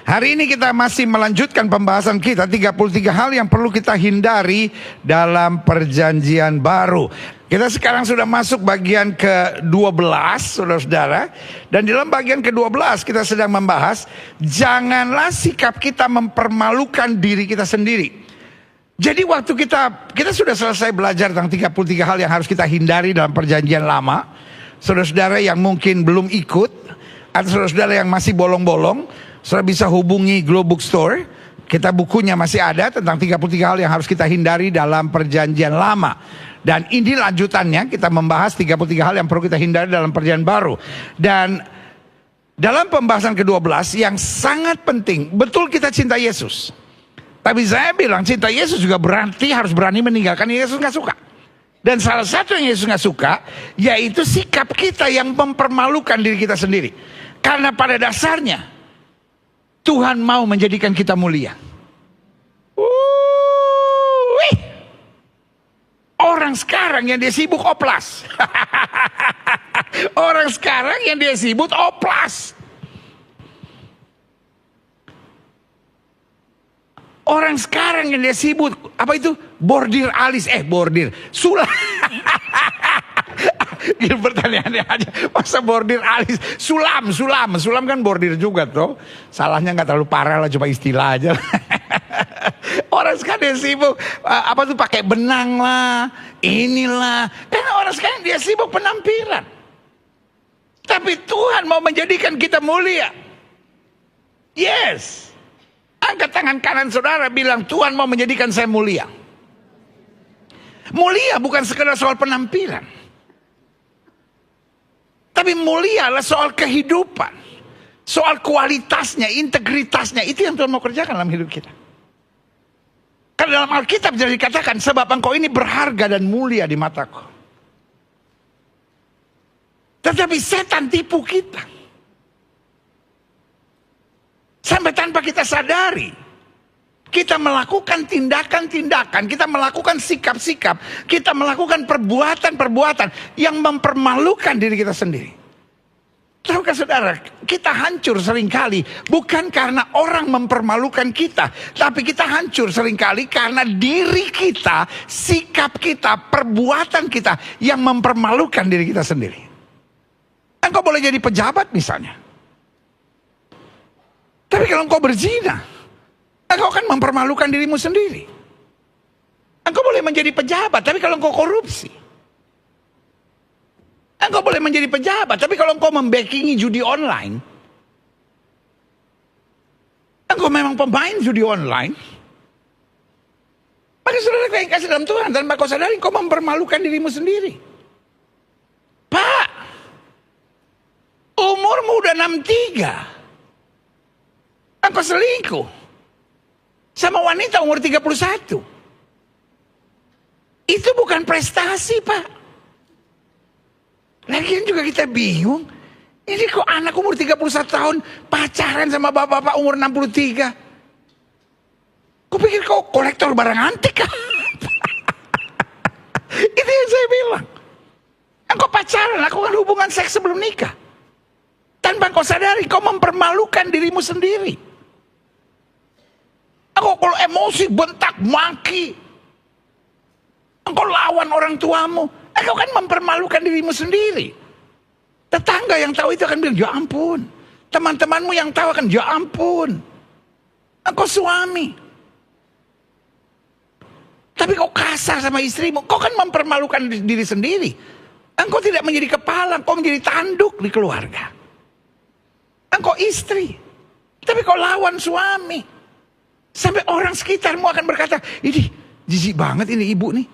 Hari ini kita masih melanjutkan pembahasan kita 33 hal yang perlu kita hindari dalam perjanjian baru. Kita sekarang sudah masuk bagian ke-12, saudara-saudara. Dan di dalam bagian ke-12 kita sedang membahas, janganlah sikap kita mempermalukan diri kita sendiri. Jadi waktu kita sudah selesai belajar tentang 33 hal yang harus kita hindari dalam perjanjian lama. Saudara-saudara yang mungkin belum ikut, atau saudara-saudara yang masih bolong-bolong, saudara bisa hubungi Glow Bookstore. Kita bukunya masih ada tentang 33 hal yang harus kita hindari dalam perjanjian lama. Dan ini lanjutannya, kita membahas 33 hal yang perlu kita hindari dalam perjanjian baru. Dan dalam pembahasan ke-12 yang sangat penting, betul kita cinta Yesus. Tapi saya bilang cinta Yesus juga berarti harus berani meninggalkan yang Yesus gak suka. Dan salah satu yang Yesus gak suka, yaitu sikap kita yang mempermalukan diri kita sendiri. Karena pada dasarnya Tuhan mau menjadikan kita mulia. Orang sekarang yang dia sibuk oplas. Orang sekarang yang dia sibuk oplas. Orang sekarang yang dia sibuk apa itu? Bordir alis, bordir sulam. Gitu pertanyaannya aja, masa bordir alis, sulam kan bordir juga tuh. Salahnya nggak terlalu parah lah, cuma istilah aja. Orang sekarang dia sibuk apa tuh pakai benang lah, inilah. Karena orang sekarang dia sibuk penampilan. Tapi Tuhan mau menjadikan kita mulia. Yes. Angkat tangan kanan saudara, bilang Tuhan mau menjadikan saya mulia. Mulia bukan sekedar soal penampilan. Tapi mulia adalah soal kehidupan. Soal kualitasnya, integritasnya. Itu yang Tuhan mau kerjakan dalam hidup kita. Karena dalam Alkitab jadi dikatakan, sebab engkau ini berharga dan mulia di mataku. Tetapi setan tipu kita. Sampai tanpa kita sadari. Kita melakukan tindakan-tindakan, kita melakukan sikap-sikap, kita melakukan perbuatan-perbuatan yang mempermalukan diri kita sendiri. Tahukah saudara, kita hancur seringkali bukan karena orang mempermalukan kita, tapi kita hancur seringkali karena diri kita, sikap kita, perbuatan kita yang mempermalukan diri kita sendiri. Engkau boleh jadi pejabat misalnya, tapi kalau engkau berzina, engkau akan mempermalukan dirimu sendiri. Engkau boleh menjadi pejabat, tapi kalau engkau korupsi. Engkau boleh menjadi pejabat, tapi kalau engkau membackingi judi online. Engkau memang pemain judi online. Maka saudara yang kasih dalam Tuhan, tanpa kau sadari engkau mempermalukan dirimu sendiri. Pak, umurmu udah 63. Engkau selingkuh sama wanita umur 31. Itu bukan prestasi, Pak. Lagian juga kita bingung. Ini kok anak umur 31 tahun pacaran sama bapak-bapak umur 63. Kupikir kok kolektor barang antik kan? Itu yang saya bilang. Engkau pacaran, lakukan hubungan seks sebelum nikah. Tanpa kau sadari, kau mempermalukan dirimu sendiri. Engkau kalau emosi, bentak, maki. Engkau lawan orang tuamu. Engkau kan mempermalukan dirimu sendiri. Tetangga yang tahu itu akan bilang, ya ampun. Teman-temanmu yang tahu akan, ya ampun. Engkau suami. Tapi kau kasar sama istrimu. Kau kan mempermalukan diri sendiri. Engkau tidak menjadi kepala, kau menjadi tanduk di keluarga. Engkau istri. Tapi kau lawan suami. Sampai orang sekitarmu akan berkata, ini jijik banget ini ibu nih.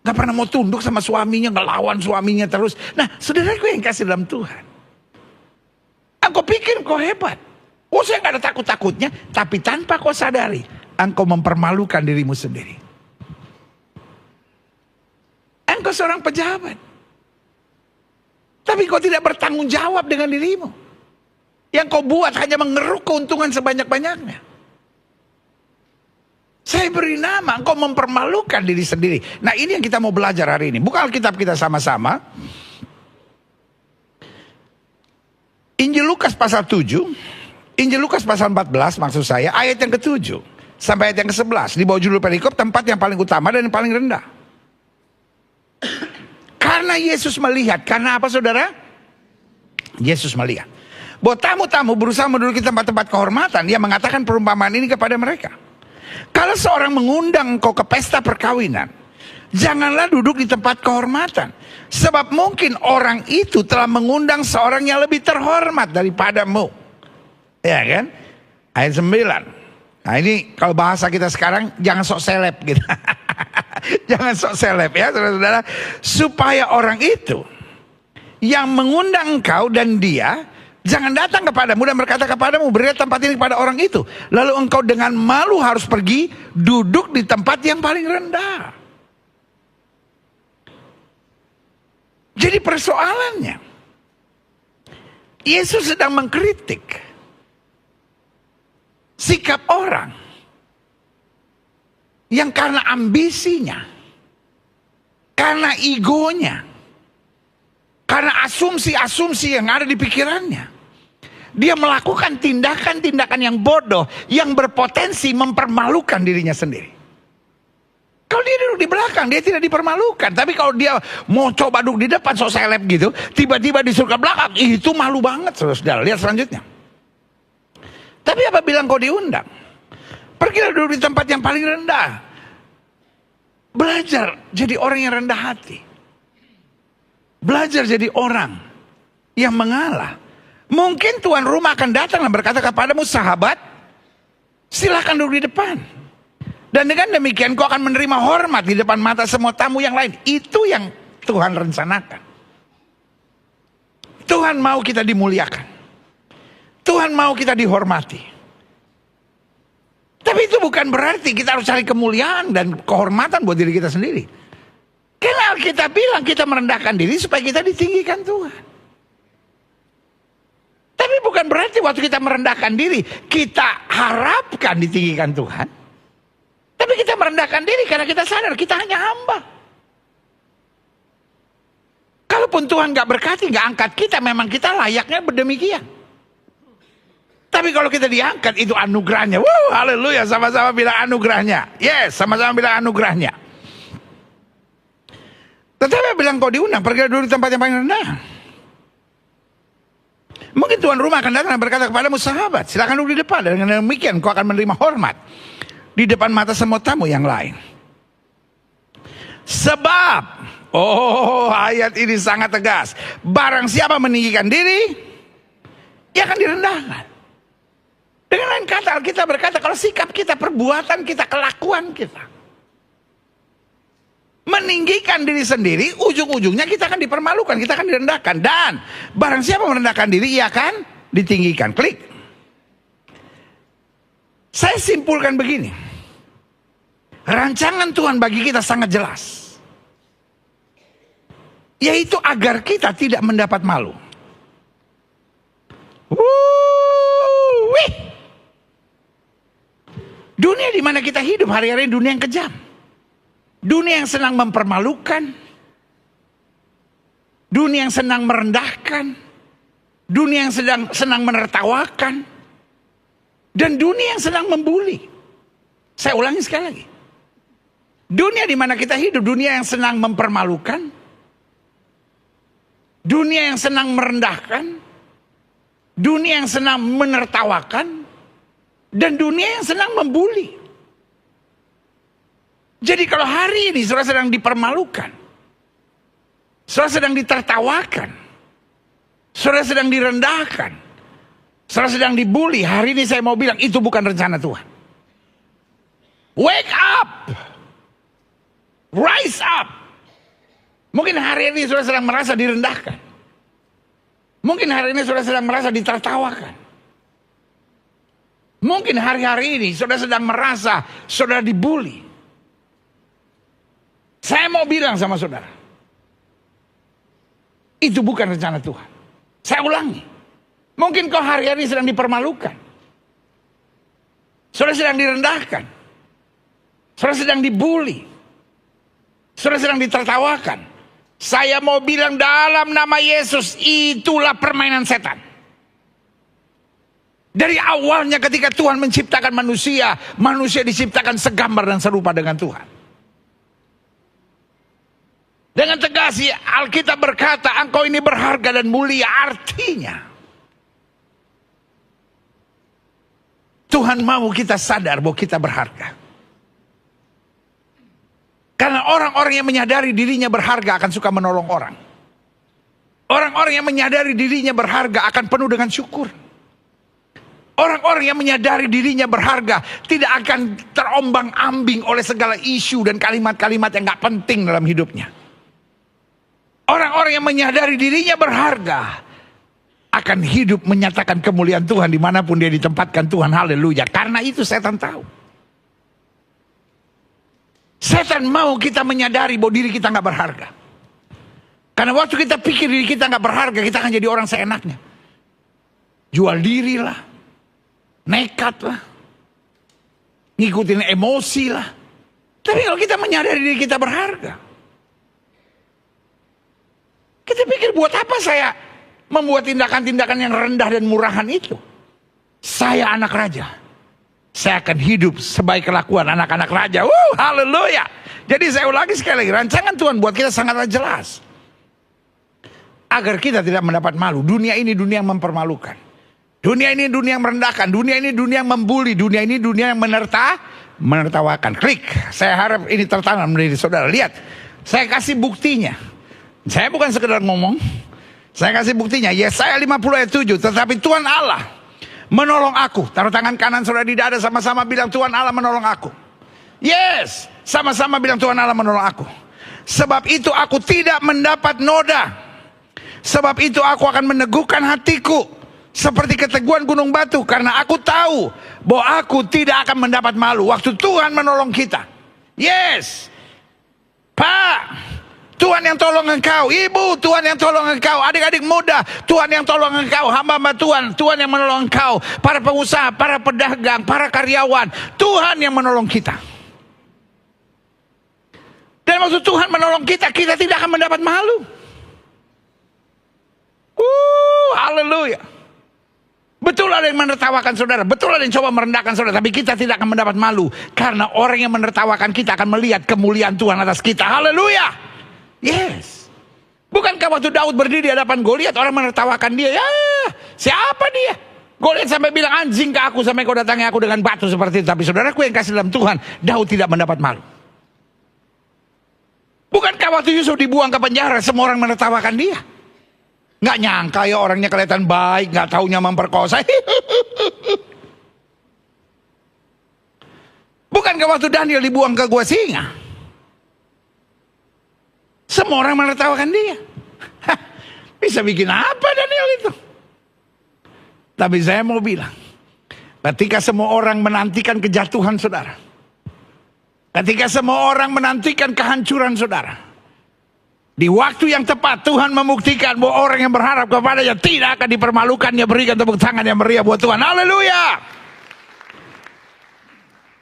Gak pernah mau tunduk sama suaminya, ngelawan suaminya terus. Nah, saudaraku yang kasih dalam Tuhan. Engkau pikir kau hebat. Oh, saya gak ada takut-takutnya. Tapi tanpa kau sadari, engkau mempermalukan dirimu sendiri. Engkau seorang pejabat. Tapi kau tidak bertanggung jawab dengan dirimu. Yang kau buat hanya mengeruk keuntungan sebanyak-banyaknya. Saya beri nama, engkau mempermalukan diri sendiri. Nah, ini yang kita mau belajar hari ini. Buka Alkitab kita sama-sama. Injil Lukas pasal 7. Injil Lukas pasal 14 maksud saya, ayat yang ke-7 sampai ayat yang ke-11. Di bawah judul perikop, tempat yang paling utama dan yang paling rendah. Karena Yesus melihat, karena apa saudara? Yesus melihat bahwa tamu-tamu berusaha menduduki tempat-tempat kehormatan. Dia mengatakan perumpamaan ini kepada mereka. Kalau seorang mengundang engkau ke pesta perkawinan, janganlah duduk di tempat kehormatan. Sebab mungkin orang itu telah mengundang seorang yang lebih terhormat daripadamu. Ya kan? Ayat 9. Nah ini kalau bahasa kita sekarang, jangan sok seleb gitu. Jangan sok seleb ya saudara-saudara. Supaya orang itu yang mengundang engkau dan dia jangan datang kepadamu dan berkata kepadamu, berilah tempat ini kepada orang itu. Lalu engkau dengan malu harus pergi duduk di tempat yang paling rendah. Jadi persoalannya, Yesus sedang mengkritik sikap orang yang karena ambisinya, karena egonya, karena asumsi-asumsi yang ada di pikirannya, dia melakukan tindakan-tindakan yang bodoh yang berpotensi mempermalukan dirinya sendiri. Kalau dia duduk di belakang, dia tidak dipermalukan. Tapi kalau dia mau coba duduk di depan, sok seleb gitu, tiba-tiba disuruh ke belakang, itu malu banget saudara. Lihat selanjutnya. Tapi apabila engkau diundang, pergilah duduk di tempat yang paling rendah. Belajar jadi orang yang rendah hati. Belajar jadi orang yang mengalah. Mungkin tuan rumah akan datang dan berkata kepadamu, sahabat, silakan duduk di depan. Dan dengan demikian kau akan menerima hormat di depan mata semua tamu yang lain. Itu yang Tuhan rencanakan. Tuhan mau kita dimuliakan. Tuhan mau kita dihormati. Tapi itu bukan berarti kita harus cari kemuliaan dan kehormatan buat diri kita sendiri. Karena kita bilang kita merendahkan diri supaya kita ditinggikan Tuhan. Tapi bukan berarti waktu kita merendahkan diri, kita harapkan ditinggikan Tuhan. Tapi kita merendahkan diri karena kita sadar kita hanya hamba. Kalaupun Tuhan gak berkati, gak angkat kita, memang kita layaknya berdemikian. Tapi kalau kita diangkat, itu anugerahnya. Wow, haleluya, sama-sama bilang anugerahnya. Yes, sama-sama bilang anugerahnya. Tetapi bilang kau diundang, pergi dulu di tempat yang paling rendah. Mungkin tuan rumah akan datang dan berkata kepadamu, sahabat, silakan duduk di depan. Dan dengan demikian kau akan menerima hormat di depan mata semua tamu yang lain. Sebab, ayat ini sangat tegas. Barang siapa meninggikan diri, ia akan direndahkan. Dengan lain kata, kita berkata kalau sikap kita, perbuatan kita, kelakuan kita meninggikan diri sendiri, ujung-ujungnya kita akan dipermalukan, kita akan direndahkan. Dan barang siapa merendahkan diri, ia akan ditinggikan. Klik. Saya simpulkan begini. Rancangan Tuhan bagi kita sangat jelas. Yaitu agar kita tidak mendapat malu. Dunia di mana kita hidup hari-hari dunia yang kejam. Dunia yang senang mempermalukan. Dunia yang senang merendahkan. Dunia yang senang menertawakan. Dan dunia yang senang membuli. Saya ulangi sekali lagi. Dunia di mana kita hidup, dunia yang senang mempermalukan. Dunia yang senang merendahkan. Dunia yang senang menertawakan. Dan dunia yang senang membuli. Jadi kalau hari ini saudara sedang dipermalukan, saudara sedang ditertawakan, saudara sedang direndahkan, saudara sedang dibully, hari ini saya mau bilang itu bukan rencana Tuhan. Wake up! Rise up! Mungkin hari ini saudara sedang merasa direndahkan. Mungkin hari ini saudara sedang merasa ditertawakan. Mungkin hari-hari ini saudara sedang merasa saudara dibully. Saya mau bilang sama saudara, itu bukan rencana Tuhan. Saya ulangi, mungkin kau hari-hari sedang dipermalukan. Saudara sedang direndahkan. Saudara sedang dibully. Saudara sedang ditertawakan. Saya mau bilang dalam nama Yesus, itulah permainan setan. Dari awalnya ketika Tuhan menciptakan manusia, manusia diciptakan segambar dan serupa dengan Tuhan. Dengan tegas Alkitab berkata, engkau ini berharga dan mulia. Artinya Tuhan mau kita sadar bahwa kita berharga. Karena orang-orang yang menyadari dirinya berharga akan suka menolong orang. Orang-orang yang menyadari dirinya berharga akan penuh dengan syukur. Orang-orang yang menyadari dirinya berharga tidak akan terombang-ambing oleh segala isu dan kalimat-kalimat yang gak penting dalam hidupnya. Orang-orang yang menyadari dirinya berharga akan hidup menyatakan kemuliaan Tuhan dimanapun dia ditempatkan Tuhan. Haleluya. Karena itu setan tahu. Setan mau kita menyadari bahwa diri kita gak berharga. Karena waktu kita pikir diri kita gak berharga, kita akan jadi orang seenaknya. Jual diri lah, nekat lah, ngikutin emosi lah. Tapi kalau kita menyadari diri kita berharga, kita pikir buat apa saya membuat tindakan-tindakan yang rendah dan murahan itu. Saya anak raja, saya akan hidup sebaik kelakuan anak-anak raja. Haleluya. Jadi saya ulangi sekali lagi, rancangan Tuhan buat kita sangatlah jelas. Agar kita tidak mendapat malu. Dunia ini dunia yang mempermalukan. Dunia ini dunia yang merendahkan. Dunia ini dunia yang membuli. Dunia ini dunia yang menertawakan. Klik. Saya harap ini tertanam dari saudara. Lihat. Saya kasih buktinya. Saya bukan sekedar ngomong. Saya kasih buktinya. Yesaya 50 ayat 7. Tetapi Tuhan Allah menolong aku. Taruh tangan kanan saudara di dada. Sama-sama bilang Tuhan Allah menolong aku. Yes. Sama-sama bilang Tuhan Allah menolong aku. Sebab itu aku tidak mendapat noda. Sebab itu aku akan meneguhkan hatiku seperti keteguhan gunung batu. Karena aku tahu bahwa aku tidak akan mendapat malu waktu Tuhan menolong kita. Yes. Pak, Tuhan yang tolong engkau. Ibu, Tuhan yang tolong engkau. Adik-adik muda, Tuhan yang tolong engkau. Hamba-hamba Tuhan, Tuhan yang menolong engkau. Para pengusaha, para pedagang, para karyawan, Tuhan yang menolong kita. Dan waktu Tuhan menolong kita, kita tidak akan mendapat malu. Haleluya. Betul ada yang menertawakan saudara, betul ada yang coba merendahkan saudara, tapi kita tidak akan mendapat malu. Karena orang yang menertawakan kita akan melihat kemuliaan Tuhan atas kita. Haleluya. Yes. Bukankah waktu Daud berdiri di hadapan Goliat, orang menertawakan dia? Ya, siapa dia? Goliat sampai bilang, anjing ke aku sampai kau datangi aku dengan batu seperti itu. Tapi saudaraku yang kasih dalam Tuhan, Daud tidak mendapat malu. Bukankah waktu Yusuf dibuang ke penjara, semua orang menertawakan dia? Nggak nyangka ya orangnya kelihatan baik, nggak taunya memperkosa. Bukankah waktu Daniel dibuang ke gua singa, semua orang menertawakan dia? Bisa bikin apa Daniel itu? Tapi saya mau bilang, ketika semua orang menantikan kejatuhan saudara, ketika semua orang menantikan kehancuran saudara, di waktu yang tepat Tuhan membuktikan bahwa orang yang berharap kepadanya tidak akan dipermalukannya. Berikan tepuk tangan yang meriah buat Tuhan. Haleluya.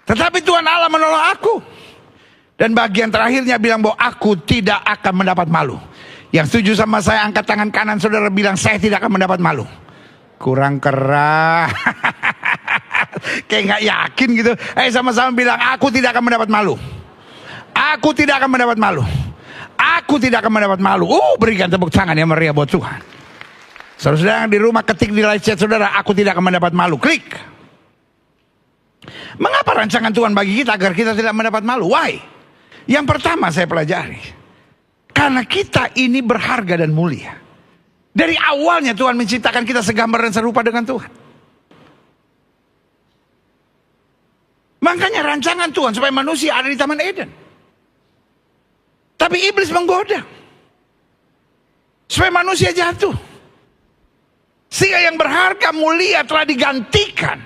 Tetapi Tuhan Allah menolong aku. Dan bagian terakhirnya bilang bahwa aku tidak akan mendapat malu. Yang setuju sama saya angkat tangan kanan saudara, bilang saya tidak akan mendapat malu. Kurang keras. Kayak gak yakin gitu. Sama-sama bilang aku tidak akan mendapat malu. Aku tidak akan mendapat malu. Aku tidak akan mendapat malu. Berikan tepuk tangan yang meriah buat Tuhan. Saudara di rumah ketik di live chat saudara, aku tidak akan mendapat malu. Klik. Mengapa rancangan Tuhan bagi kita agar kita tidak mendapat malu? Why? Yang pertama saya pelajari, karena kita ini berharga dan mulia. Dari awalnya Tuhan menciptakan kita segambar dan serupa dengan Tuhan. Makanya rancangan Tuhan supaya manusia ada di Taman Eden. Tapi iblis menggoda supaya manusia jatuh. Sehingga yang berharga mulia telah digantikan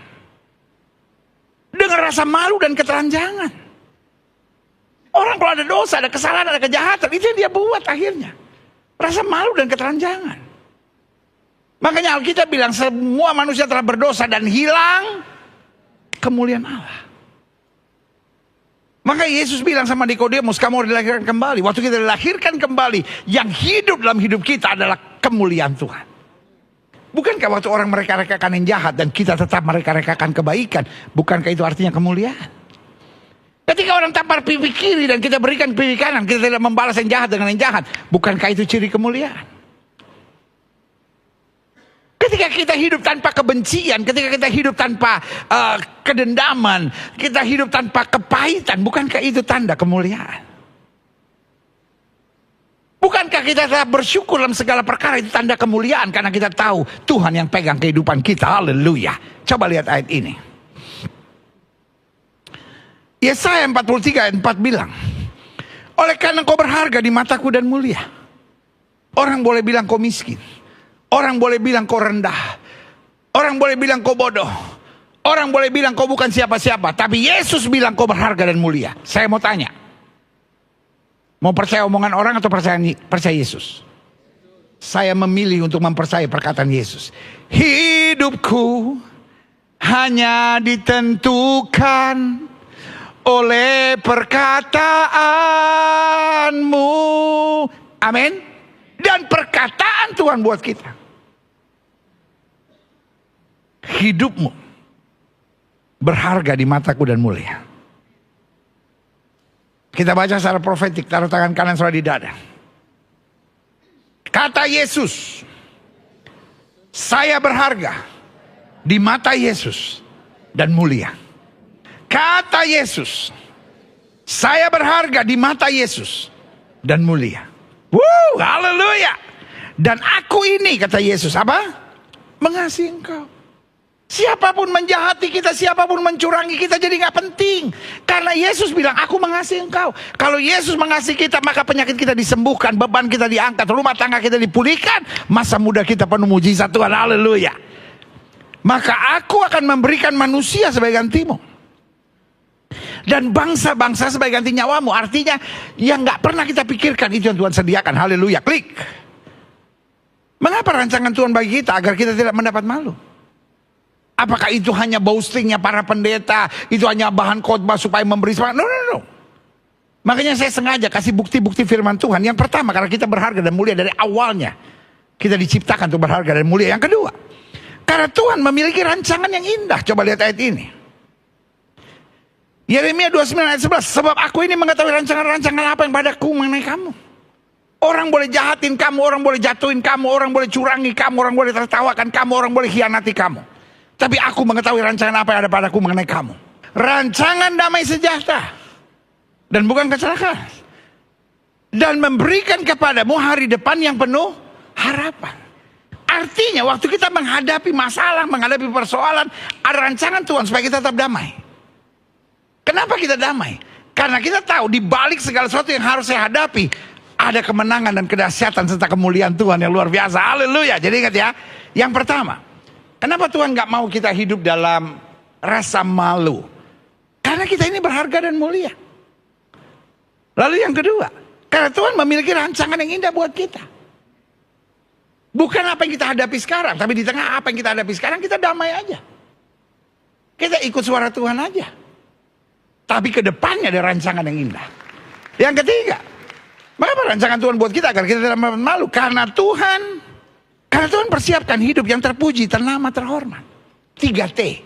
dengan rasa malu dan ketelanjangan. Orang kalau ada dosa, ada kesalahan, ada kejahatan, itu yang dia buat akhirnya. Rasa malu dan ketelanjangan. Makanya Alkitab bilang semua manusia telah berdosa dan hilang kemuliaan Allah. Maka Yesus bilang sama Nikodemus, kamu harus dilahirkan kembali. Waktu kita dilahirkan kembali, yang hidup dalam hidup kita adalah kemuliaan Tuhan. Bukankah waktu orang mereka-rekakan yang jahat dan kita tetap mereka-rekakan kebaikan, bukankah itu artinya kemuliaan? Ketika orang tampar pipi kiri dan kita berikan pipi kanan, kita tidak membalas yang jahat dengan yang jahat, bukankah itu ciri kemuliaan? Ketika kita hidup tanpa kebencian, ketika kita hidup tanpa kedendaman, kita hidup tanpa kepahitan, bukankah itu tanda kemuliaan? Bukankah kita tetap bersyukur dalam segala perkara, itu tanda kemuliaan, karena kita tahu Tuhan yang pegang kehidupan kita. Haleluya. Coba lihat ayat ini. Yesaya 43 ayat 4 bilang, oleh karena kau berharga di mataku dan mulia, orang boleh bilang kau miskin, orang boleh bilang kau rendah, orang boleh bilang kau bodoh, orang boleh bilang kau bukan siapa-siapa, tapi Yesus bilang kau berharga dan mulia. Saya mau tanya, mau percaya omongan orang atau percaya Yesus? Saya memilih untuk mempercayai perkataan Yesus. Hidupku hanya ditentukan oleh perkataanmu. Amin. Dan perkataan Tuhan buat kita. Hidupmu berharga di mataku dan mulia. Kita baca secara profetik, taruh tangan kanan saudara di dada. Kata Yesus, saya berharga di mata Yesus dan mulia. Kata Yesus, saya berharga di mata Yesus dan mulia. Haleluya. Dan aku ini, kata Yesus, apa? Mengasihi engkau. Siapapun menjahati kita, siapapun mencurangi kita, jadi gak penting. Karena Yesus bilang, aku mengasihi engkau. Kalau Yesus mengasihi kita, maka penyakit kita disembuhkan, beban kita diangkat, rumah tangga kita dipulihkan, masa muda kita penuh mujizat Tuhan. Haleluya. Maka aku akan memberikan manusia sebagai gantimu, dan bangsa-bangsa sebagai ganti nyawamu. Artinya yang gak pernah kita pikirkan, itu yang Tuhan sediakan. Haleluya. Klik. Mengapa rancangan Tuhan bagi kita? Agar kita tidak mendapat malu. Apakah itu hanya boastingnya para pendeta? Itu hanya bahan khotbah supaya memberi semangat? No. Makanya saya sengaja kasih bukti-bukti firman Tuhan. Yang pertama, karena kita berharga dan mulia dari awalnya. Kita diciptakan untuk berharga dan mulia. Yang kedua, karena Tuhan memiliki rancangan yang indah. Coba lihat ayat ini. Yeremia 29 ayat 11. Sebab aku ini mengetahui rancangan-rancangan apa yang padaku mengenai kamu. Orang boleh jahatin kamu, orang boleh jatuhin kamu, orang boleh curangi kamu, orang boleh tertawakan kamu, orang boleh khianati kamu. Tapi aku mengetahui rancangan apa yang ada padaku mengenai kamu. Rancangan damai sejahtera dan bukan kecelakaan. Dan memberikan kepadamu hari depan yang penuh harapan. Artinya waktu kita menghadapi masalah, menghadapi persoalan, ada rancangan Tuhan supaya kita tetap damai. Kenapa kita damai? Karena kita tahu di balik segala sesuatu yang harus saya hadapi, ada kemenangan dan kedahsyatan serta kemuliaan Tuhan yang luar biasa. Haleluya. Jadi ingat ya, yang pertama, kenapa Tuhan gak mau kita hidup dalam rasa malu? Karena kita ini berharga dan mulia. Lalu yang kedua, karena Tuhan memiliki rancangan yang indah buat kita. Bukan apa yang kita hadapi sekarang, tapi di tengah apa yang kita hadapi sekarang, kita damai aja. Kita ikut suara Tuhan aja. Tapi ke depannya ada rancangan yang indah. Yang ketiga, mengapa rancangan Tuhan buat kita agar kita tidak malu? Karena Tuhan persiapkan hidup yang terpuji, ternama, terhormat. 3T.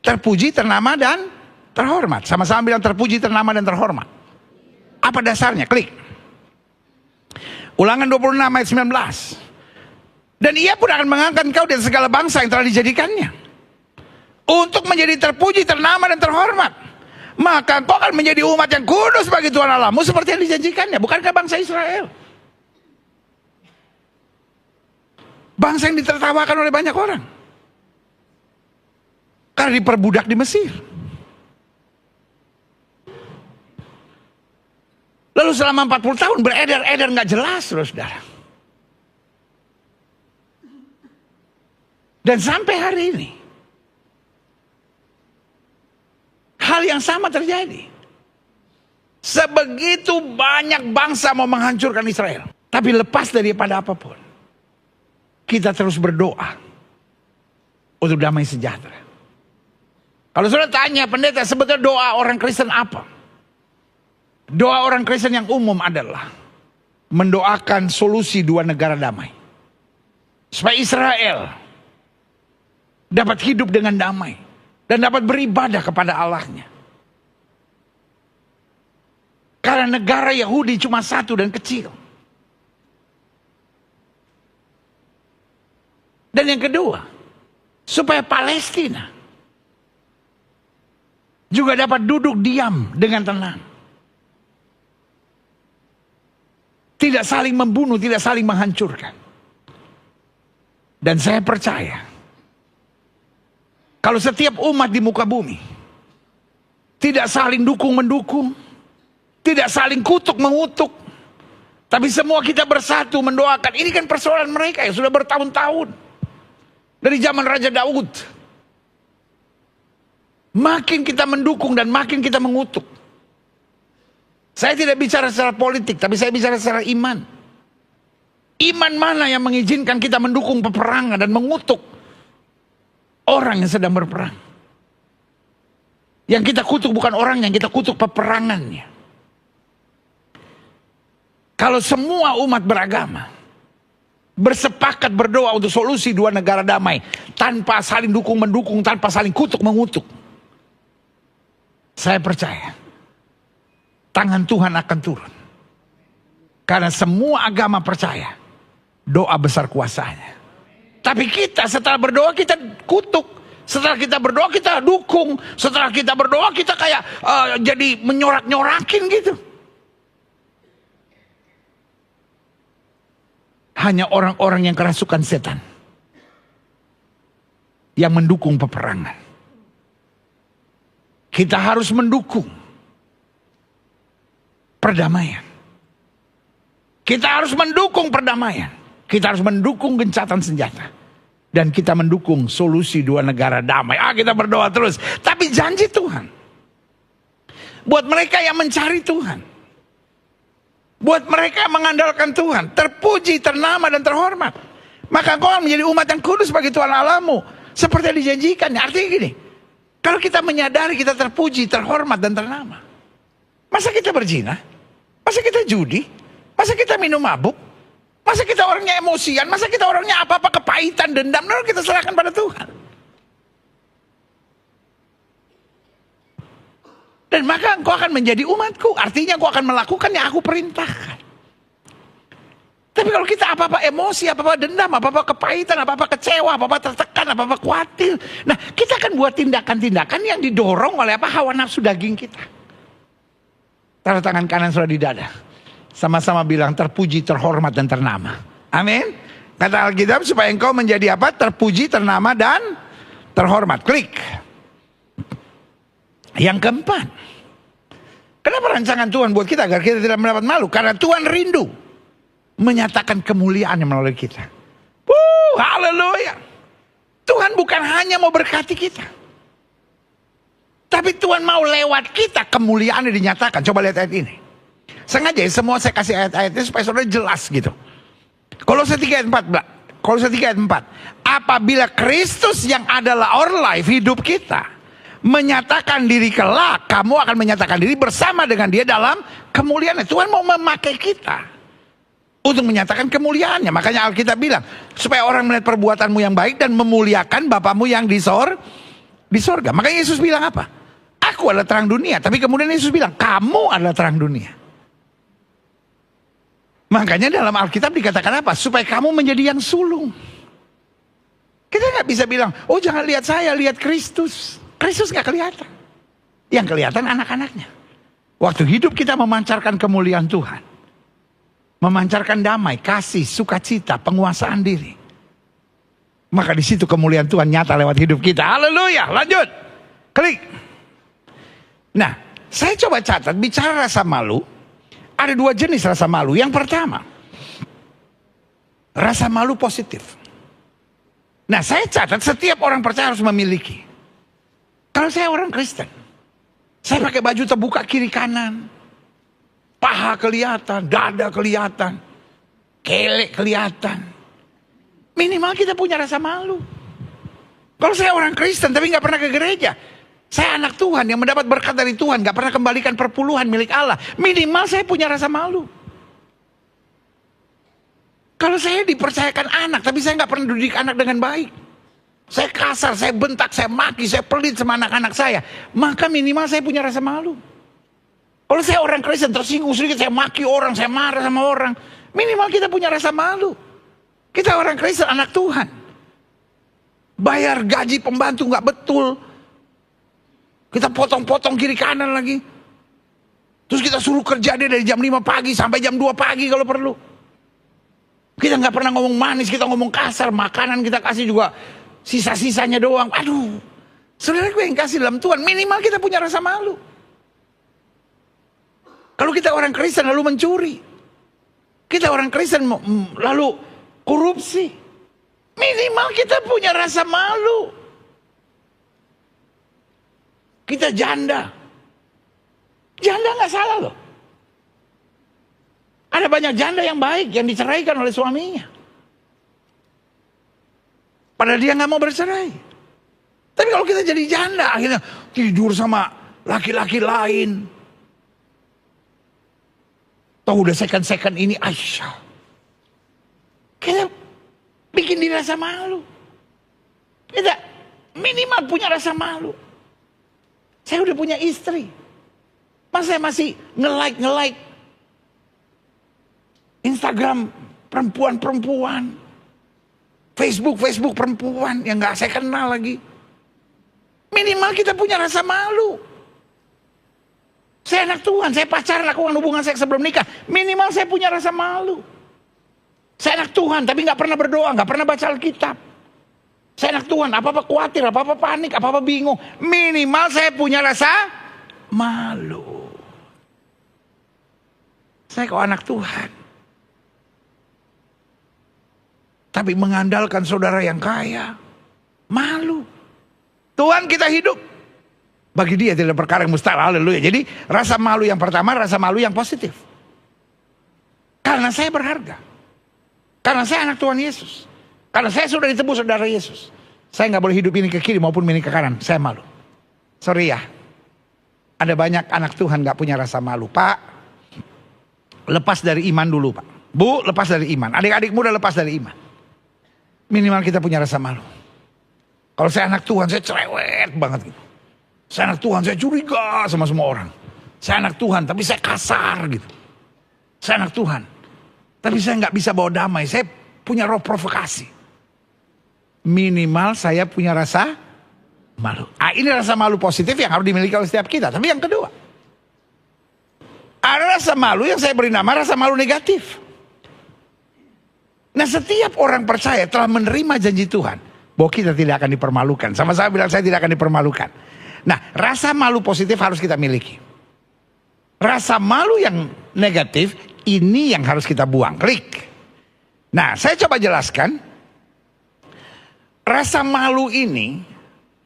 Terpuji, ternama, dan terhormat. Sama-sama bilang terpuji, ternama, dan terhormat. Apa dasarnya? Klik. Ulangan 26 ayat 19. Dan ia pun akan mengangkat engkau dari segala bangsa yang telah dijadikannya, untuk menjadi terpuji, ternama, dan terhormat. Maka kau akan menjadi umat yang kudus bagi Tuhan Allahmu, seperti yang dijanjikannya. Bukankah bangsa Israel bangsa yang ditertawakan oleh banyak orang karena diperbudak di Mesir? Lalu selama 40 tahun beredar-edar gak jelas, saudara. Dan sampai hari ini hal yang sama terjadi. Sebegitu banyak bangsa mau menghancurkan Israel, tapi lepas daripada apapun, kita terus berdoa untuk damai sejahtera. Kalau sudah tanya pendeta, sebetulnya doa orang Kristen apa? Doa orang Kristen yang umum adalah mendoakan solusi 2 negara damai, supaya Israel dapat hidup dengan damai, dan dapat beribadah kepada Allahnya. Karena negara Yahudi cuma satu dan kecil. Dan yang kedua, supaya Palestina juga dapat duduk diam dengan tenang. Tidak saling membunuh, tidak saling menghancurkan. Dan saya percaya, kalau setiap umat di muka bumi tidak saling dukung-mendukung, tidak saling kutuk-mengutuk, tapi semua kita bersatu mendoakan. Ini kan persoalan mereka yang sudah bertahun-tahun. Dari zaman Raja Daud. Makin kita mendukung dan makin kita mengutuk. Saya tidak bicara secara politik, tapi saya bicara secara iman. Iman mana yang mengizinkan kita mendukung peperangan dan mengutuk orang yang sedang berperang? Yang kita kutuk bukan orang, yang kita kutuk peperangannya. Kalau semua umat beragama bersepakat berdoa untuk solusi dua negara damai, tanpa saling dukung-mendukung, tanpa saling kutuk-mengutuk, saya percaya tangan Tuhan akan turun. Karena semua agama percaya doa besar kuasanya. Tapi kita setelah berdoa kita kutuk, setelah kita berdoa kita dukung, setelah kita berdoa kita kayak jadi menyorak-nyorakin gitu. Hanya orang-orang yang kerasukan setan yang mendukung peperangan. Kita harus mendukung perdamaian. Kita harus mendukung perdamaian. Kita harus mendukung gencatan senjata. Dan kita mendukung solusi dua negara damai. Kita berdoa terus. Tapi janji Tuhan, buat mereka yang mencari Tuhan, buat mereka yang mengandalkan Tuhan, terpuji, ternama, dan terhormat, maka kau akan menjadi umat yang kudus bagi Tuhan Allahmu, seperti yang dijanjikan. Artinya gini, kalau kita menyadari kita terpuji, terhormat, dan ternama, masa kita berzina? Masa kita judi? Masa kita minum mabuk? Masa kita orangnya emosian? Masa kita orangnya apa-apa kepahitan, dendam? Lalu kita serahkan pada Tuhan. Dan maka engkau akan menjadi umatku. Artinya engkau akan melakukan yang aku perintahkan. Tapi kalau kita apa-apa emosi, apa-apa dendam, apa-apa kepahitan, apa-apa kecewa, apa-apa tertekan, apa-apa khawatir, nah kita akan buat tindakan-tindakan yang didorong oleh hawa nafsu daging kita. Taruh tangan kanan saudara di dada. Sama-sama bilang terpuji, terhormat, dan ternama. Amin. Kata Alkitab supaya engkau menjadi apa? Terpuji, ternama, dan terhormat. Klik. Yang keempat, kenapa rancangan Tuhan buat kita agar kita tidak mendapat malu? Karena Tuhan rindu menyatakan kemuliaannya melalui kita. Haleluya. Tuhan bukan hanya mau berkati kita, tapi Tuhan mau lewat kita kemuliaannya dinyatakan. Coba lihat ayat ini. Sengaja semua saya kasih ayat-ayatnya supaya saudara jelas gitu. Kolose 3 ayat 4. Kolose 3 ayat 4. Apabila Kristus yang adalah our life, hidup kita, menyatakan diri kelak, kamu akan menyatakan diri bersama dengan dia dalam kemuliaannya. Tuhan mau memakai kita untuk menyatakan kemuliaannya. Makanya Alkitab bilang, supaya orang melihat perbuatanmu yang baik dan memuliakan Bapamu yang di sorga. Makanya Yesus bilang apa? Aku adalah terang dunia. Tapi kemudian Yesus bilang, kamu adalah terang dunia. Makanya dalam Alkitab dikatakan apa? Supaya kamu menjadi yang sulung. Kita nggak bisa bilang, oh jangan lihat saya, lihat Kristus. Kristus gak kelihatan. Yang kelihatan anak-anaknya. Waktu hidup kita memancarkan kemuliaan Tuhan, memancarkan damai, kasih, sukacita, penguasaan diri, maka di situ kemuliaan Tuhan nyata lewat hidup kita. Haleluya. Lanjut. Klik. Nah, saya coba catat, bicara rasa malu, ada dua jenis rasa malu. Yang pertama, rasa malu positif. Nah, saya catat setiap orang percaya harus memiliki. Kalau saya orang Kristen, saya pakai baju terbuka kiri kanan, paha kelihatan, dada kelihatan, kelek kelihatan. Minimal kita punya rasa malu. Kalau saya orang Kristen tapi nggak pernah ke gereja, saya anak Tuhan yang mendapat berkat dari Tuhan, nggak pernah kembalikan perpuluhan milik Allah, minimal saya punya rasa malu. Kalau saya dipercayakan anak tapi saya nggak pernah didik anak dengan baik, saya kasar, saya bentak, saya maki, saya pelit sama anak-anak saya, maka minimal saya punya rasa malu. Kalau saya orang Kristen tersinggung sedikit, saya maki orang, saya marah sama orang, minimal kita punya rasa malu. Kita orang Kristen, anak Tuhan. Bayar gaji pembantu nggak betul, kita potong-potong kiri kanan lagi. Terus kita suruh kerja dia dari jam 5 pagi sampai jam 2 pagi kalau perlu. Kita nggak pernah ngomong manis, kita ngomong kasar. Makanan kita kasih juga sisa-sisanya doang. Aduh, saudara gue yang kasih dalam Tuhan, minimal kita punya rasa malu. Kalau kita orang Kristen lalu mencuri, kita orang Kristen lalu korupsi, minimal kita punya rasa malu. Kita janda nggak salah loh. Ada banyak janda yang baik yang diceraikan oleh suaminya. Padahal dia nggak mau bercerai. Tapi kalau kita jadi janda, akhirnya tidur sama laki-laki lain. Tahu udah second ini Aisyah. Kita bikin diri rasa malu. Kita minimal punya rasa malu. Saya udah punya istri. Masa saya masih nge-like Instagram perempuan-perempuan. Facebook perempuan yang gak saya kenal lagi. Minimal kita punya rasa malu. Saya anak Tuhan, saya pacaran, lakukan hubungan seks sebelum nikah. Minimal saya punya rasa malu. Saya anak Tuhan tapi gak pernah berdoa, gak pernah baca Alkitab. Saya anak Tuhan, apa-apa khawatir, apa-apa panik, apa-apa bingung. Minimal saya punya rasa malu. Saya kok anak Tuhan. Tapi mengandalkan saudara yang kaya, malu. Tuhan kita hidup. Bagi dia tidak perkara yang mustahil, haleluya. Jadi rasa malu yang pertama, rasa malu yang positif. Karena saya berharga. Karena saya anak Tuhan Yesus. Karena saya sudah ditebus saudara Yesus. Saya nggak boleh hidup ini ke kiri maupun ini ke kanan. Saya malu. Sorry ya. Ada banyak anak Tuhan nggak punya rasa malu. Pak, lepas dari iman dulu Pak. Bu, lepas dari iman. Adik-adik muda lepas dari iman. Minimal kita punya rasa malu. Kalau saya anak Tuhan, saya cerewet banget gitu. Saya anak Tuhan, saya curiga sama semua orang. Saya anak Tuhan, tapi saya kasar gitu. Saya anak Tuhan, tapi saya nggak bisa bawa damai. Saya punya roh provokasi. Minimal saya punya rasa malu. Ini rasa malu positif yang harus dimiliki oleh setiap kita. Tapi yang kedua, ada rasa malu yang saya beri nama rasa malu negatif. Nah, setiap orang percaya telah menerima janji Tuhan bahwa kita tidak akan dipermalukan. Sama-sama bilang saya tidak akan dipermalukan. Nah, rasa malu positif harus kita miliki. Rasa malu yang negatif ini yang harus kita buang. Klik. Nah, saya coba jelaskan. Rasa malu ini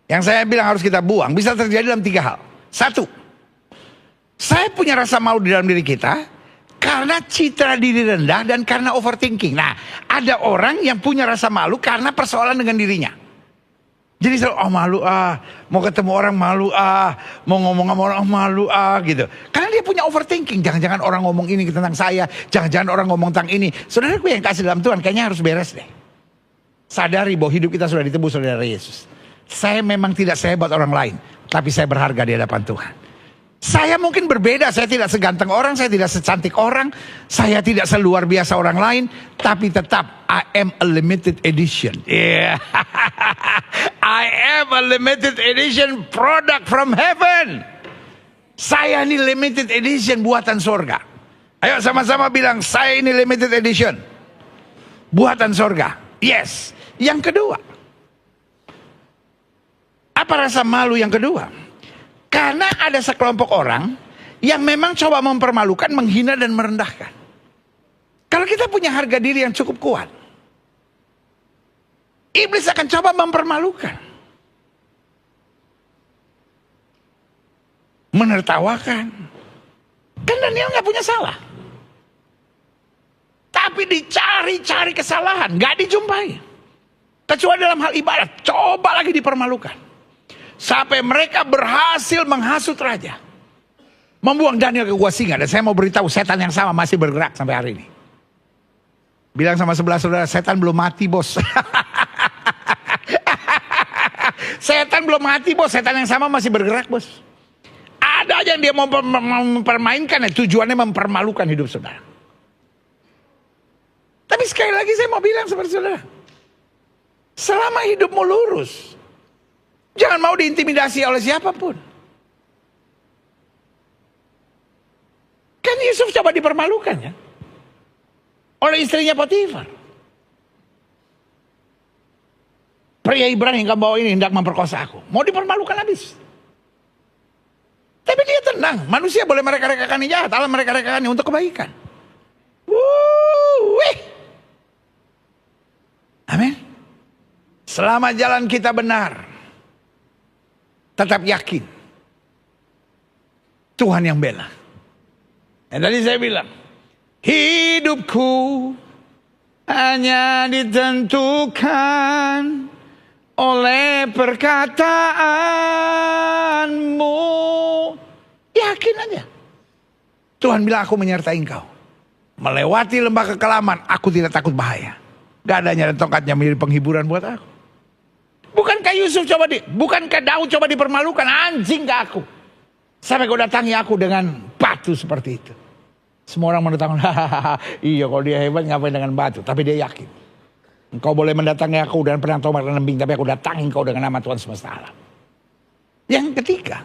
yang saya bilang harus kita buang bisa terjadi dalam 3 hal. 1, saya punya rasa malu di dalam diri kita karena citra diri rendah dan karena overthinking. Nah, ada orang yang punya rasa malu karena persoalan dengan dirinya. Jadi selalu, malu mau ketemu orang malu mau ngomong sama orang malu gitu. Karena dia punya overthinking. Jangan-jangan orang ngomong ini tentang saya, jangan-jangan orang ngomong tentang ini. Saudara gue yang kasih dalam Tuhan, kayaknya harus beres deh. Sadari bahwa hidup kita sudah ditebus oleh Yesus. Saya memang tidak sehebat orang lain, tapi saya berharga di hadapan Tuhan. Saya mungkin berbeda, saya tidak seganteng orang, saya tidak secantik orang, saya tidak seluar biasa orang lain, tapi tetap I am a limited edition. Yeah. I am a limited edition product from heaven. Saya ini limited edition buatan sorga. Ayo sama-sama bilang, saya ini limited edition buatan sorga. Yes. Yang kedua, apa rasa malu yang kedua? Karena ada sekelompok orang yang memang coba mempermalukan, menghina dan merendahkan. Kalau kita punya harga diri yang cukup kuat, iblis akan coba mempermalukan, menertawakan. Kan Daniel nggak punya salah, tapi dicari-cari kesalahan, nggak dijumpai. Kecuali dalam hal ibadat, coba lagi dipermalukan. Sampai mereka berhasil menghasut raja, membuang Daniel ke gua singa. Dan saya mau beritahu, setan yang sama masih bergerak sampai hari ini. Bilang sama sebelah saudara, setan belum mati bos. Setan belum mati bos, setan yang sama masih bergerak bos. Ada aja yang dia mau mempermainkan, ya, tujuannya mempermalukan hidup saudara. Tapi sekali lagi saya mau bilang seperti saudara, selama hidupmu lurus, jangan mau diintimidasi oleh siapapun. Kan Yusuf coba dipermalukan ya, oleh istrinya Potifar. Pria Ibrani yang kamu bawa ini hendak memperkosa aku. Mau dipermalukan habis. Tapi dia tenang. Manusia boleh mereka-rekakan yang jahat. Allah mereka-rekakan untuk kebaikan. Amin. Selama jalan kita benar, tetap yakin Tuhan yang bela. Dan tadi saya bilang, hidupku hanya ditentukan oleh perkataanmu. Yakin aja. Tuhan bilang, aku menyertai engkau. Melewati lembah kekelaman, aku tidak takut bahaya. Gadanya dan tongkatnya menjadi penghiburan buat aku. Bukankah bukankah Daud coba dipermalukan? Anjing ke aku. Sampai kau datangi aku dengan batu seperti itu. Semua orang mendatangkan, iya kalau dia hebat ngapain dengan batu. Tapi dia yakin. Engkau boleh mendatangi aku dengan pedang tombak dan lembing, tapi aku datangi engkau dengan nama Tuhan semesta alam. Yang ketiga,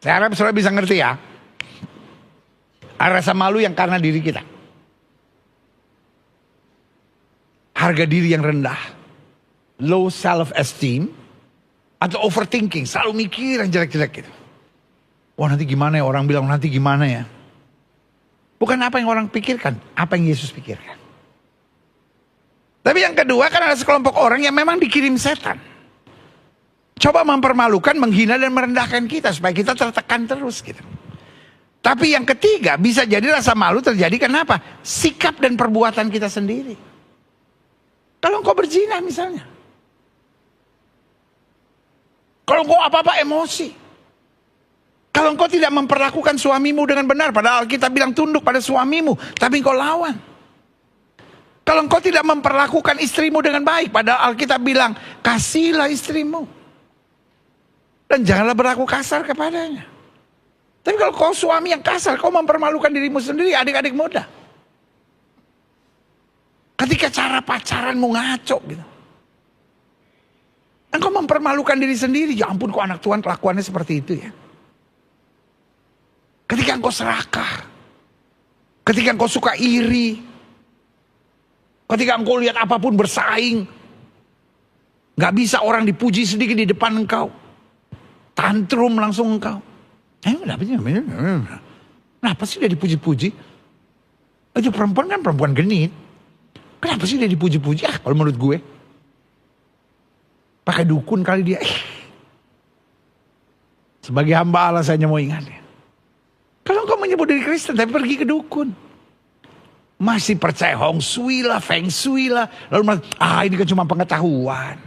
saya harap saudara bisa ngerti ya, ada rasa malu yang karena diri kita. Harga diri yang rendah, low self-esteem, atau overthinking, selalu mikir yang jelek-jelek gitu. Wah nanti gimana ya, orang bilang nanti gimana ya. Bukan apa yang orang pikirkan, apa yang Yesus pikirkan. Tapi yang kedua kan ada sekelompok orang yang memang dikirim setan. Coba mempermalukan, menghina dan merendahkan kita supaya kita tertekan terus gitu. Tapi yang ketiga bisa jadi rasa malu terjadi kenapa? Sikap dan perbuatan kita sendiri. Kalau engkau berzina misalnya. Kalau engkau apa-apa emosi. Kalau engkau tidak memperlakukan suamimu dengan benar, padahal kita bilang tunduk pada suamimu, tapi engkau lawan. Kalau engkau tidak memperlakukan istrimu dengan baik, padahal Alkitab bilang, kasihilah istrimu. Dan janganlah berlaku kasar kepadanya. Tapi kalau kau suami yang kasar, kau mempermalukan dirimu sendiri, adik-adik muda. Ketika cara pacaranmu ngaco gitu. Engkau mempermalukan diri sendiri, ya ampun kok anak Tuhan kelakuannya seperti itu ya. Ketika engkau serakah, ketika engkau suka iri, ketika engkau lihat apapun bersaing, gak bisa orang dipuji sedikit di depan engkau, tantrum langsung engkau. Kenapa sih dia dipuji-puji? Itu perempuan kan perempuan genit. Kenapa sih dia dipuji-puji? Kalau menurut gue, pakai dukun kali dia. Sebagai hamba Allah saya mau ingat ya. Kalau engkau menyebut diri Kristen tapi pergi ke dukun, masih percaya Hong Sui lah, Feng Shui lah. Lalu ini kan cuma pengetahuan.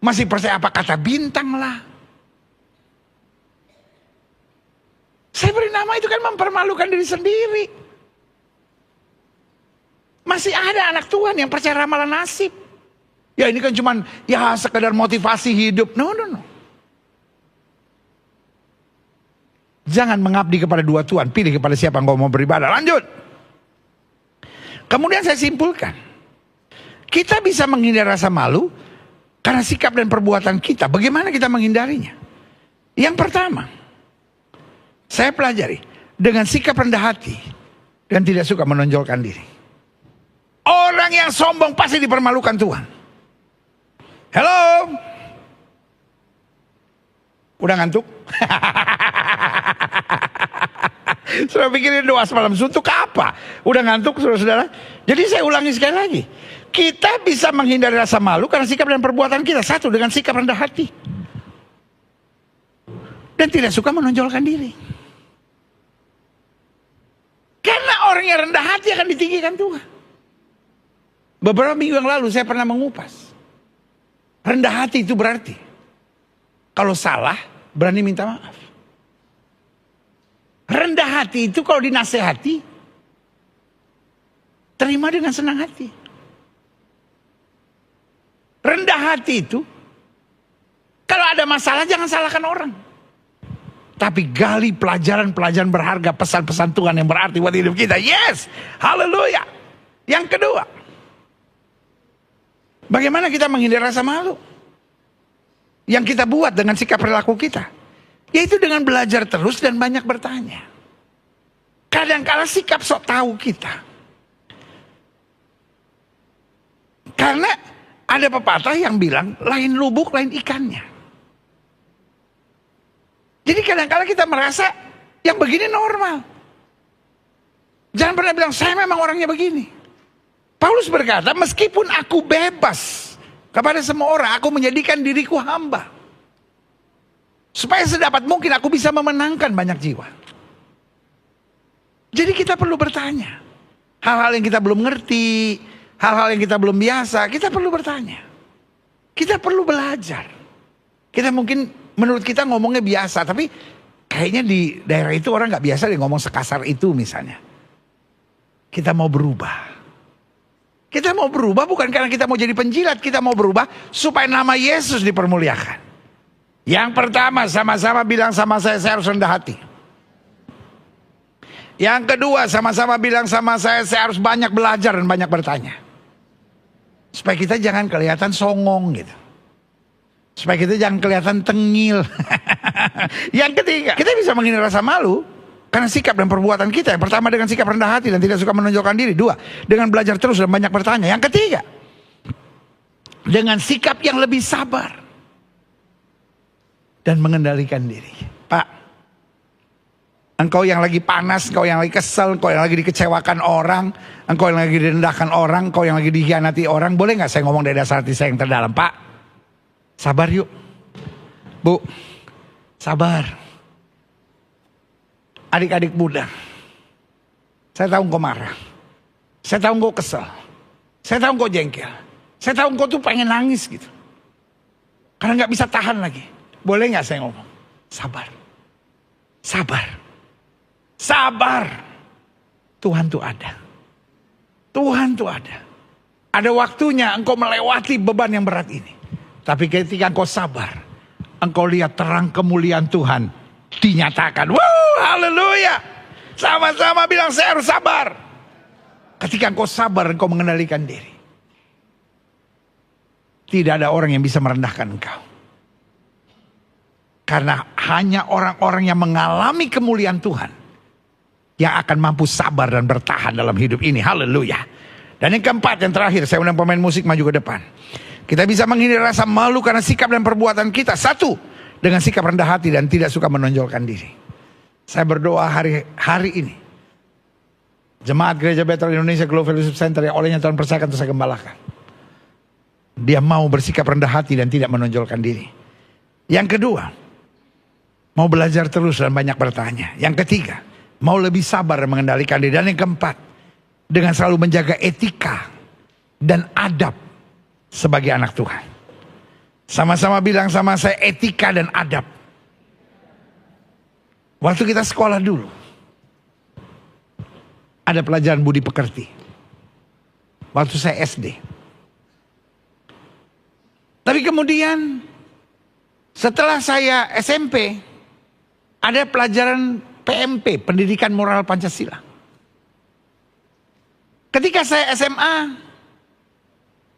Masih percaya apa kata bintang lah. Saya beri nama itu kan mempermalukan diri sendiri. Masih ada anak Tuhan yang percaya ramalan nasib. Ya ini kan cuma ya sekedar motivasi hidup. No. Jangan mengabdi kepada dua Tuhan. Pilih kepada siapa engkau mau beribadah. Lanjut. Kemudian saya simpulkan, kita bisa menghindari rasa malu karena sikap dan perbuatan kita. Bagaimana kita menghindarinya? Yang pertama, saya pelajari dengan sikap rendah hati dan tidak suka menonjolkan diri. Orang yang sombong pasti dipermalukan Tuhan. Halo? Udah ngantuk? Saudara pikirin doa semalam suntuk apa? Udah ngantuk saudara-saudara? Jadi saya ulangi sekali lagi. Kita bisa menghindari rasa malu karena sikap dan perbuatan kita. Satu, dengan sikap rendah hati. Dan tidak suka menonjolkan diri. Karena orang yang rendah hati akan ditinggikan Tuhan. Beberapa minggu yang lalu saya pernah mengupas. Rendah hati itu berarti kalau salah berani minta maaf. Rendah hati itu kalau dinasehati, terima dengan senang hati. Rendah hati itu Kalau ada masalah jangan salahkan orang. Tapi gali pelajaran-pelajaran berharga, pesan-pesan Tuhan yang berarti buat hidup kita. Yes, haleluya. Yang kedua, bagaimana kita menghindari rasa malu? Yang kita buat dengan sikap perilaku kita, yaitu dengan belajar terus dan banyak bertanya. Kadang-kala sikap sok tahu kita. Karena ada pepatah yang bilang, lain lubuk, lain ikannya. Jadi kadang-kala kita merasa yang begini normal. Jangan pernah bilang, saya memang orangnya begini. Paulus berkata, meskipun aku bebas kepada semua orang, aku menjadikan diriku hamba. Supaya sedapat mungkin aku bisa memenangkan banyak jiwa. Jadi kita perlu bertanya. Hal-hal yang kita belum ngerti, hal-hal yang kita belum biasa, kita perlu bertanya. Kita perlu belajar. Kita mungkin menurut kita ngomongnya biasa, tapi kayaknya di daerah itu orang gak biasa deh ngomong sekasar itu misalnya. Kita mau berubah. Kita mau berubah bukan karena kita mau jadi penjilat, kita mau berubah supaya nama Yesus dipermuliakan. Yang pertama, sama-sama bilang sama saya harus rendah hati. Yang kedua, sama-sama bilang sama saya harus banyak belajar dan banyak bertanya. Supaya kita jangan kelihatan songong gitu. Supaya kita jangan kelihatan tengil. Yang ketiga, kita bisa menghindari rasa malu karena sikap dan perbuatan kita. Yang pertama dengan sikap rendah hati dan tidak suka menonjolkan diri. Dua, dengan belajar terus dan banyak bertanya. Yang ketiga, dengan sikap yang lebih sabar dan mengendalikan diri. Pak, engkau yang lagi panas, engkau yang lagi kesel, engkau yang lagi dikecewakan orang, engkau yang lagi direndahkan orang, engkau yang lagi dikhianati orang, boleh gak saya ngomong dari dasar hati saya yang terdalam? Pak, sabar yuk. Bu, sabar. Adik-adik muda, saya tahu engkau marah. Saya tahu engkau kesel. Saya tahu engkau jengkel. Saya tahu engkau tuh pengen nangis gitu. Karena gak bisa tahan lagi. Boleh gak saya ngomong? Sabar. Sabar. Sabar. Tuhan tuh ada. Tuhan tuh ada. Ada waktunya engkau melewati beban yang berat ini. Tapi ketika engkau sabar, engkau lihat terang kemuliaan Tuhan dinyatakan. Wow, haleluya. Sama-sama bilang saya harus sabar. Ketika engkau sabar, engkau mengendalikan diri. Tidak ada orang yang bisa merendahkan engkau. Karena hanya orang-orang yang mengalami kemuliaan Tuhan yang akan mampu sabar dan bertahan dalam hidup ini. Haleluya. Dan yang keempat, yang terakhir, saya undang pemain musik maju ke depan. Kita bisa menghindari rasa malu karena sikap dan perbuatan kita. Satu, dengan sikap rendah hati dan tidak suka menonjolkan diri. Saya berdoa hari ini, Jemaat Gereja Bethel Indonesia Global Fellowship Center yang olehnya Tuhan percayakan untuk saya gembalakan, dia mau bersikap rendah hati dan tidak menonjolkan diri. Yang kedua, mau belajar terus dan banyak bertanya. Yang ketiga, mau lebih sabar dan mengendalikan diri. Dan yang keempat, dengan selalu menjaga etika dan adab sebagai anak Tuhan. Sama-sama bilang sama saya, etika dan adab. Waktu kita sekolah dulu, ada pelajaran budi pekerti. Waktu saya SD. Tapi kemudian setelah saya SMP, ada pelajaran PMP, Pendidikan Moral Pancasila. Ketika saya SMA,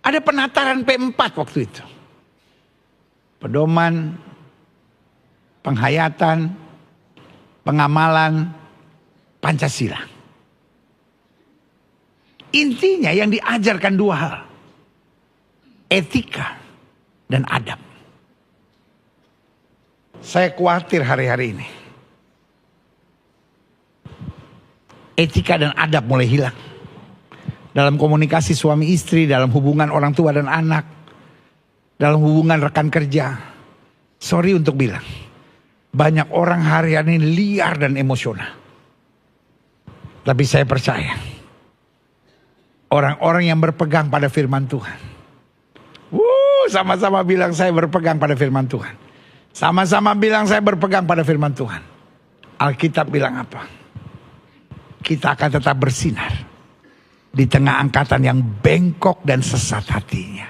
ada penataran P4 waktu itu. Pedoman, penghayatan, pengamalan Pancasila. Intinya yang diajarkan dua hal. Etika dan adab. Saya khawatir hari-hari ini etika dan adab mulai hilang. Dalam komunikasi suami istri, dalam hubungan orang tua dan anak, dalam hubungan rekan kerja. Sorry untuk bilang, banyak orang hari ini liar dan emosional. Tapi saya percaya, orang-orang yang berpegang pada firman Tuhan. Sama-sama bilang saya berpegang pada firman Tuhan. Sama-sama bilang saya berpegang pada firman Tuhan. Alkitab bilang apa? Kita akan tetap bersinar di tengah angkatan yang bengkok dan sesat hatinya.